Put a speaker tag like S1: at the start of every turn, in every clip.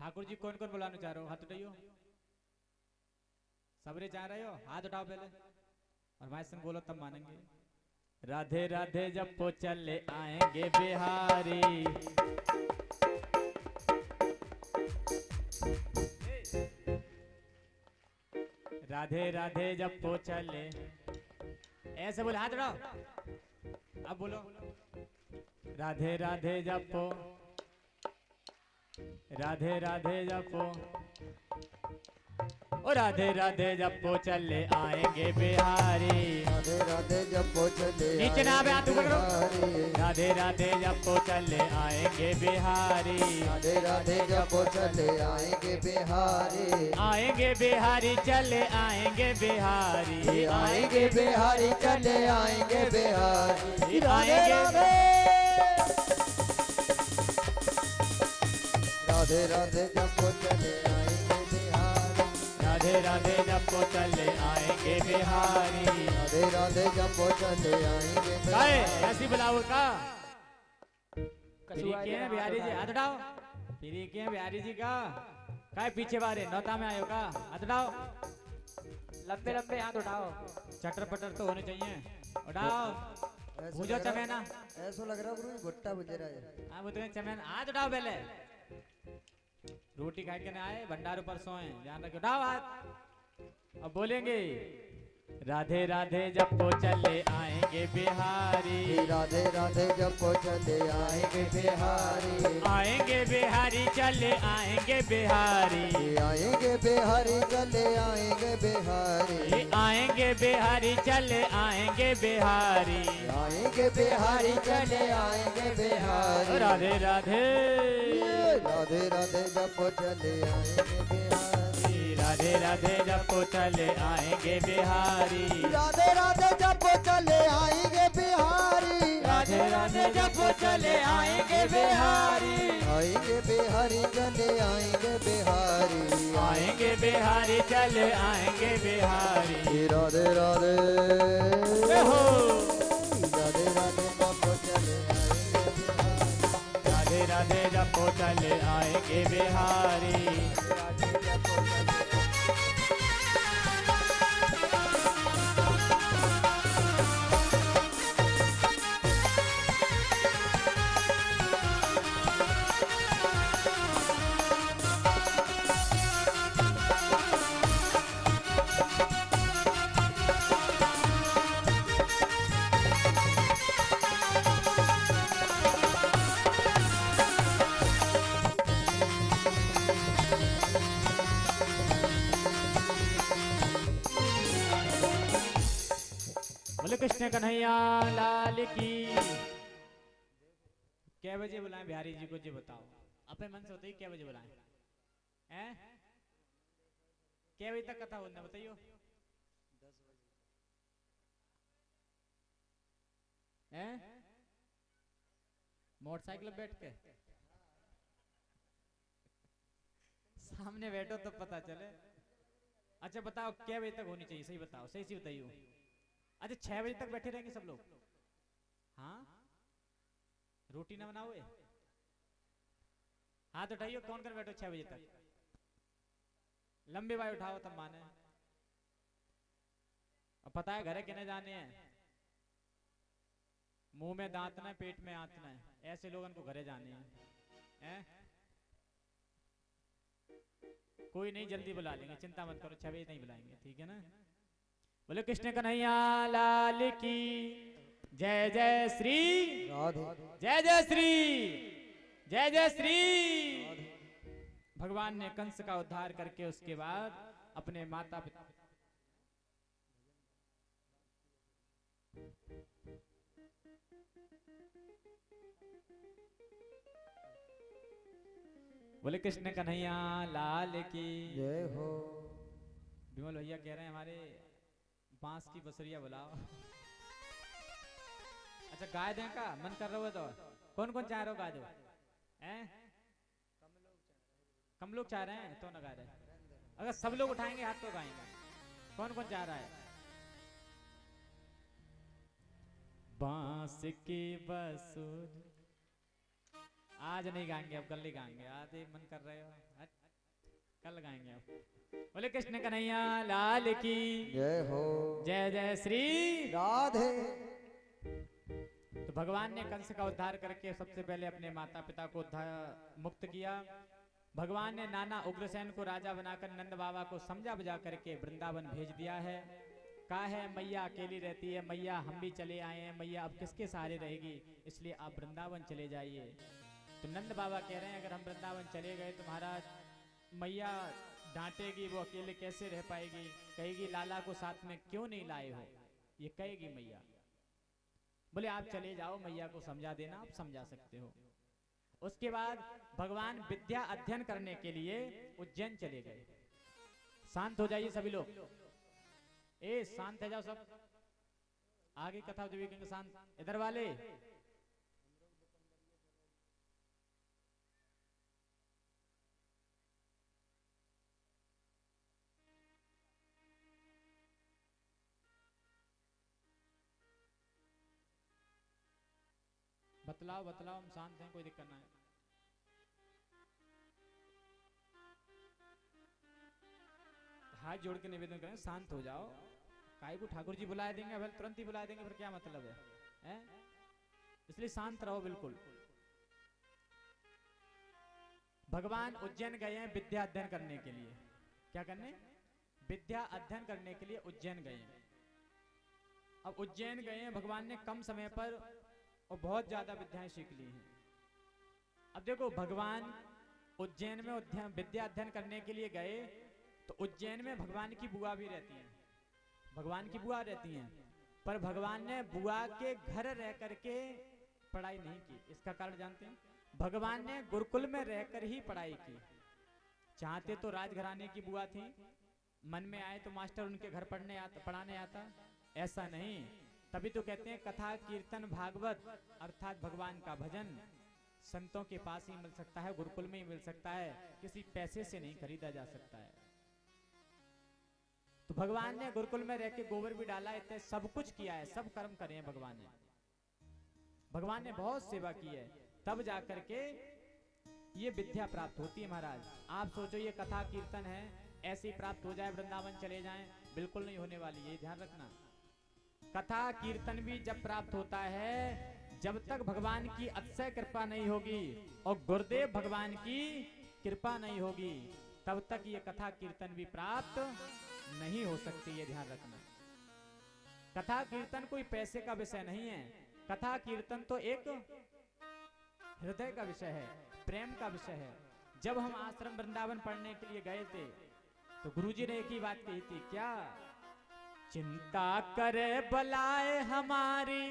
S1: ठाकुर जी कौन कौन बुलाना चाह रहे हो? हाथ उठाइयो। सबरे चाह रहे हो? हाथ उठाओ पहले और भाई संग बोलो तब मानेंगे। राधे राधे जपो चले आएंगे बिहारी। राधे राधे जपो चले, ऐसे बोले हाथ उठाओ। अब बोलो राधे राधे जपो, राधे राधे जपो, ओ राधे राधे जपो चले आएंगे बिहारी।
S2: राधे राधे जपो चले
S1: नीचे ना आवे हाथ ऊपर करो।
S2: बिहारी।
S1: राधे राधे जपो चले आएंगे बिहारी।
S2: राधे राधे जपो चले आएंगे बिहारी।
S1: आएंगे बिहारी चले आएंगे बिहारी।
S2: आएंगे बिहारी चले आएंगे बिहारी।
S1: आएंगे
S2: राधे राधे जपो चले आएंगे बिहारी।
S1: राधे राधे जपो चले आएंगे बिहारी।
S2: राधे राधे जपो चले आएंगे
S1: काहे
S2: बिहारी।
S1: ऐसी बुलाओ का? फिरी के हैं बिहारी जी? हाथ उठाओ। फिरी के हैं बिहारी जी का? काहे पीछे बारे नौता में आयो का? हाथ उठाओ।
S3: लंबे लंबे हाथ उठाओ।
S1: चटर पटर तो होने चाहिए। उठाओ। भूजो चमेना।
S2: ऐसा लग रहा है गुरु भुट्टा बुझे रहा है।
S1: हाँ वो तो चमेना। हाथ उठाओ पहले। रोटी खा के ना आए भंडार पर सोए, ध्यान रखो। उठाओ हाथ। अब बोलेंगे राधे राधे जपो चले आएंगे बिहारी।
S2: राधे राधे जपो चले आएंगे बिहारी।
S1: आएंगे बिहारी चले आएंगे बिहारी।
S2: आएंगे बिहारी चले आएंगे बिहारी।
S1: आएंगे बिहारी चले आएंगे बिहारी।
S2: आएंगे बिहारी चले आएंगे बिहारी।
S1: राधे राधे
S2: राधे राधे जपो चले आएंगे बिहारी।
S1: राधे राधे जपो चले आएंगे बिहारी।
S2: राधे राधे जपो चले आएंगे बिहारी।
S1: राधे राधे जपो चले आएंगे बिहारी।
S2: आएंगे बिहारी चले आएंगे बिहारी।
S1: आएंगे बिहारी चले आएंगे बिहारी।
S2: राधे राधे
S1: हो
S2: राधे राधे जपो चले आएंगे बिहारी।
S1: राधे राधे जपो चले आएंगे बिहारी। बोले कृष्ण कन्हैया लाल की। क्या बजे बुलाएं बिहारी जी को? जी बताओ अपने मन से होते ही क्या बजे बुलाएं? हैं? क्या बजे तक कथा बोलना बताइयो? 10 बजे। हैं? मोटरसाइकिल पे बैठ के सामने बैठो तो पता चले। अच्छा बताओ क्या बजे तक होनी चाहिए? सही बताओ, सही सही बताइयो। अच्छा 6 बजे तक बैठे रहेंगे सब लोग? हाँ रोटी ना बनाओगे? हाथ उठाइयो कौन कर बैठो 6 बजे तक? लंबे भाई उठाओ तब माने। अब पता है घरे किने जाने हैं? मुंह में दांत ना पेट में आंत ना, ऐसे लोगों को घरे जाने हैं। कोई नहीं जल्दी बुला लेंगे, चिंता मत करो। 6 बजे नहीं बुलाएंगे, ठीक है ना? बोले कृष्ण कन्हैया लाल की जय जय श्री। जय जय श्री, जय जय श्री। भगवान ने कंस का उद्धार करके उसके बाद अपने माता पिता बोले कृष्ण कन्हैया लाल की
S2: जय हो।
S1: विमल भैया कह रहे हैं हमारे बांस की बसुरिया बुलाओ। अच्छा गाय दें का मन कर रहा हो तो कौन कौन चाह रहे हो गा दो? हैं? कम लोग चाह रहे हैं तो ना गा रहे। अगर सब लोग उठाएंगे हाथ तो गाएंगे। कौन कौन चाह रहा है? बांस की बसुरी आज नहीं गाएंगे, अब कल ही गाएंगे। आज ही मन कर रहे हो, हट, कल गाएंगे अब। बोले कृष्ण कन्हैया लाल की
S2: जय हो।
S1: जय जय श्री
S2: राधे।
S1: तो भगवान ने कंस का उद्धार करके सबसे पहले अपने माता पिता को मुक्त किया। भगवान ने नाना उग्रसेन को राजा बनाकर नंद बाबा को समझा बुझा करके वृंदावन भेज दिया है। कहा है मैया अकेली रहती है, मैया हम भी चले आए हैं, मैया अब किसके सहारे रहेगी, इसलिए आप वृंदावन चले जाइए। तो नंद बाबा कह रहे हैं अगर हम वृंदावन चले गए तो महाराज मैया डांटेगी, वो अकेले कैसे रह पाएगी, कहेगी लाला को साथ में क्यों नहीं लाए हो, ये कहेगी मैया। बोले आप चले जाओ, मैया को समझा देना, आप समझा सकते हो। उसके बाद भगवान विद्या अध्ययन करने के लिए उज्जैन चले गए। शांत हो जाइए सभी लोग, ए शांत हो जाओ सब। आगे कथा जो भी कहेंगे शांत, इधर वाले बतलाओ बतलाओ, हम शांत हैं, कोई दिक्कत ना है। हाथ जोड़ के निवेदन करें शांत हो जाओ। काय को ठाकुर जी बुला देंगे, अब तुरंत ही बुला देंगे, फिर क्या मतलब है, हैं? इसलिए शांत रहो बिल्कुल। भगवान उज्जैन गए हैं विद्या अध्ययन करने के लिए। क्या करने? विद्या अध्ययन करने के लिए उज्जैन गए हैं। अब उज्जैन गए हैं भगवान ने कम समय पर और बहुत ज्यादा विद्याएं सीख ली हैं। अब देखो भगवान उज्जैन में विद्या अध्ययन करने के लिए गए तो उज्जैन में भगवान की बुआ भी रहती हैं, भगवान की बुआ रहती हैं, पर भगवान ने बुआ के घर रह करके पढ़ाई नहीं की। इसका कारण जानते हैं? भगवान ने गुरुकुल में रहकर ही पढ़ाई की। चाहते तो राजघराने की बुआ थी, मन में आए तो मास्टर उनके घर पढ़ाने आता, ऐसा नहीं। तभी तो कहते हैं कथा कीर्तन भागवत अर्थात भगवान का भजन संतों के पास ही मिल सकता है, गुरुकुल में ही मिल सकता है, किसी पैसे से नहीं खरीदा जा सकता है। तो भगवान ने गुरुकुल में रह के गोबर भी डाला, इतने सब कुछ किया है, सब कर्म करे हैं भगवान ने। भगवान ने बहुत सेवा की है, तब जाकर के ये विद्या प्राप्त होती है महाराज। आप सोचो ये कथा कीर्तन है ऐसे ही प्राप्त हो जाए, वृंदावन चले जाएं, बिल्कुल नहीं होने वाली, ये ध्यान रखना। कथा कीर्तन भी जब प्राप्त होता है जब तक भगवान की अतिशय कृपा नहीं होगी और गुरुदेव भगवान की कृपा नहीं होगी, तब तक ये कथा कीर्तन भी प्राप्त नहीं हो सकती, ये ध्यान रखना। कथा कीर्तन कोई पैसे का विषय नहीं है, कथा कीर्तन तो एक हृदय का विषय है, प्रेम का विषय है। जब हम आश्रम वृंदावन पढ़ने के लिए गए थे तो गुरुजी ने एक ही बात कही थी, क्या? चिंता करे बलाए हमारी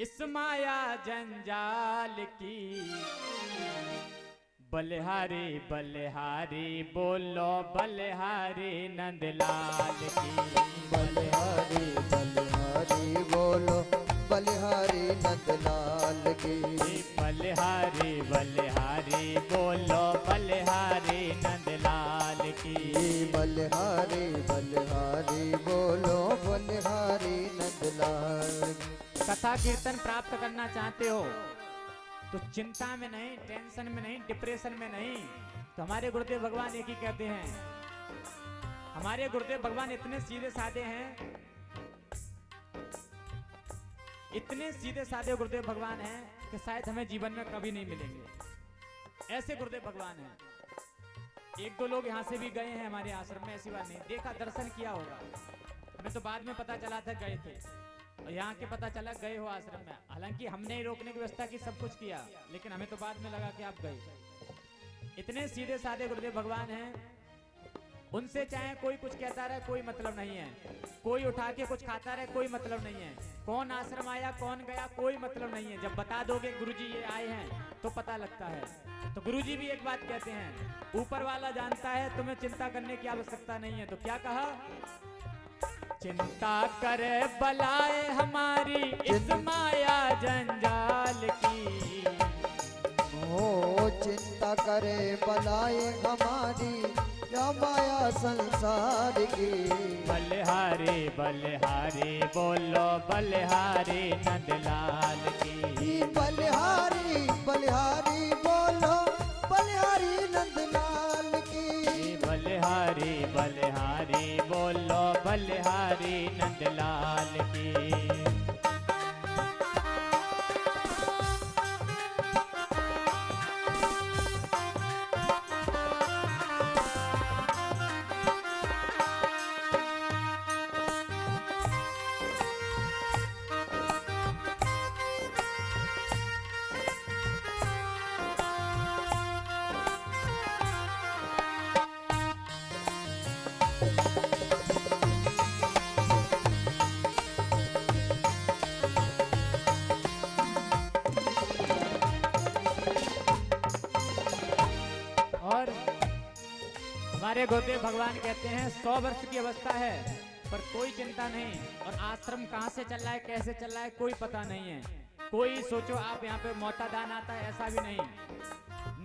S1: इस माया जंजाल की, बलिहारी बलिहारी बोलो बलिहारी नंदलाल की।
S2: बलिहारी बलिहारी बोलो बलिहारी नंदलाल की।
S1: बलिहारी बलिहारी बोलो बलिहारी नंदलाल की।
S2: बलिहारी बलिहारी बोलो बलिहारी नंदलाल।
S1: कथा कीर्तन प्राप्त करना चाहते हो तो चिंता में नहीं, टेंशन में नहीं, डिप्रेशन में नहीं, तो हमारे गुरुदेव भगवान एक ही कहते हैं। हमारे गुरुदेव भगवान इतने सीधे साधे हैं, इतने सीधे साधे गुरुदेव भगवान हैं कि शायद हमें जीवन में कभी नहीं मिलेंगे, ऐसे गुरुदेव भगवान हैं। एक दो लोग यहाँ से भी गए हैं हमारे आश्रम में, ऐसी बात नहीं, देखा दर्शन किया होगा, हमें तो बाद में पता चला था गए थे, और यहाँ के पता चला गए हो आश्रम में। हालांकि हमने ही रोकने की व्यवस्था की, सब कुछ किया, लेकिन हमें तो बाद में लगा कि आप गए। इतने सीधे साधे गुरुदेव भगवान हैं, उनसे चाहे कोई कुछ कहता रहे कोई मतलब नहीं है, कोई उठा के कुछ खाता रहे कोई मतलब नहीं है, कौन आश्रम आया कौन गया कोई मतलब नहीं है। जब बता दोगे गुरुजी ये आए हैं तो पता लगता है। तो गुरुजी भी एक बात कहते हैं, ऊपर वाला जानता है, तुम्हें चिंता करने की आवश्यकता नहीं है। तो क्या कहा? चिंता करे बलाए हमारी इस माया जंजाल की।
S2: ओ चिंता करे बलाए हमारी या माया संसार की।
S1: बलिहारी बलिहारी बोलो बलिहारी नंदलाल की।
S2: बलिहारी बलिहारी बोलो बलिहारी नंदलाल की।
S1: बलिहारी बलिहारी बोलो बलिहारी नंदलाल की। और हमारे गुरुदेव भगवान कहते हैं 100 वर्ष की अवस्था है पर कोई चिंता नहीं, और आश्रम कहाँ से चल रहा है कैसे चल रहा है कोई पता नहीं है। कोई सोचो आप यहाँ पे मोटा दान आता है ऐसा भी नहीं,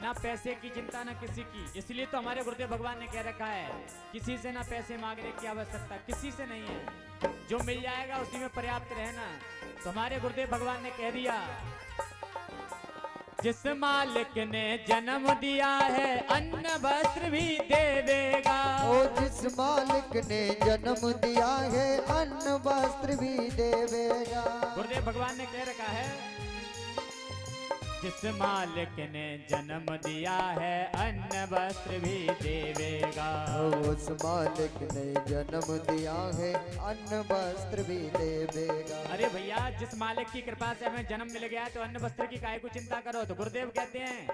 S1: ना पैसे की चिंता ना किसी की। इसलिए तो हमारे गुरुदेव भगवान ने कह रखा है किसी से ना पैसे मांगने की आवश्यकता, किसी से नहीं है, जो मिल जाएगा उसी में पर्याप्त रहना। तो हमारे गुरुदेव भगवान ने कह दिया जिस मालिक ने जन्म दिया है अन्न वस्त्र भी देगा।
S2: ओ जिस मालिक ने जन्म दिया है अन्न वस्त्र भी देवेगा।
S1: गुरुदेव भगवान ने कह रखा है जिस मालिक ने जन्म दिया है अन्न वस्त्र भी देवेगा।
S2: उस मालिक ने जन्म दिया है अन्न वस्त्र भी देवेगा।
S1: अरे भैया जिस मालिक की कृपा से हमें जन्म मिल गया तो अन्न वस्त्र की काहे को चिंता करो। तो गुरुदेव कहते हैं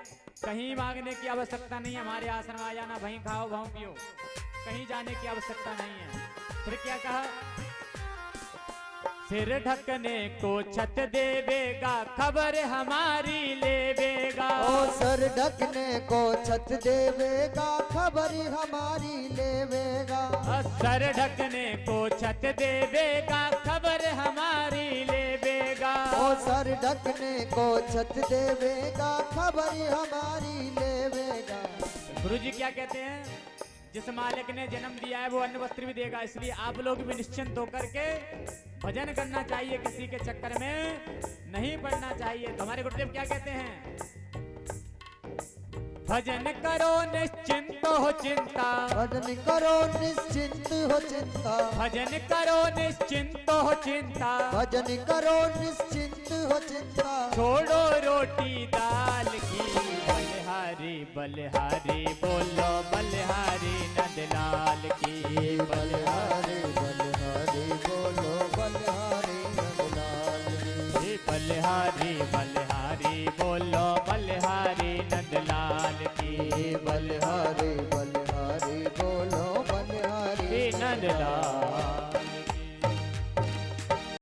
S1: कहीं मांगने की आवश्यकता नहीं है, हमारे आश्रम आ जाना, वहीं खाओ वहीं पियो, कहीं जाने की आवश्यकता नहीं है। फिर क्या कहा, सिर ढकने को छत देवेगा, खबर हमारी लेवेगा।
S2: ओ सर ढकने को छत देवेगा, खबर हमारी लेवेगा।
S1: सर ढकने को छत देवेगा, खबर हमारी लेवेगा।
S2: ओ सर ढकने को छत देवेगा, खबर हमारी लेवेगा।
S1: गुरु जी क्या कहते हैं, जिस मालिक ने जन्म दिया है वो अन्न वस्त्र भी देगा। इसलिए आप लोग भी निश्चिंत होकर के भजन करना चाहिए, किसी के चक्कर में नहीं पड़ना चाहिए। तो हमारे गुरुदेव क्या कहते हैं, भजन करो निश्चिंत हो चिंता,
S2: भजन करो निश्चिंत हो चिंता,
S1: भजन करो निश्चिंत हो चिंता,
S2: भजन करो निश्चिंत हो चिंता।
S1: छोड़ो रोटी दाल की, बलिहारी बलिहारी बोलो बलिहारी नंदलाल की।
S2: बलिहारी बलिहारी बोलो बलिहारी नंदलाल की।
S1: बलिहारी बलिहारी बोलो बलिहारी नंदलाल की।
S2: बलिहारी बलिहारी बोलो बलिहारी
S1: नंदलाल।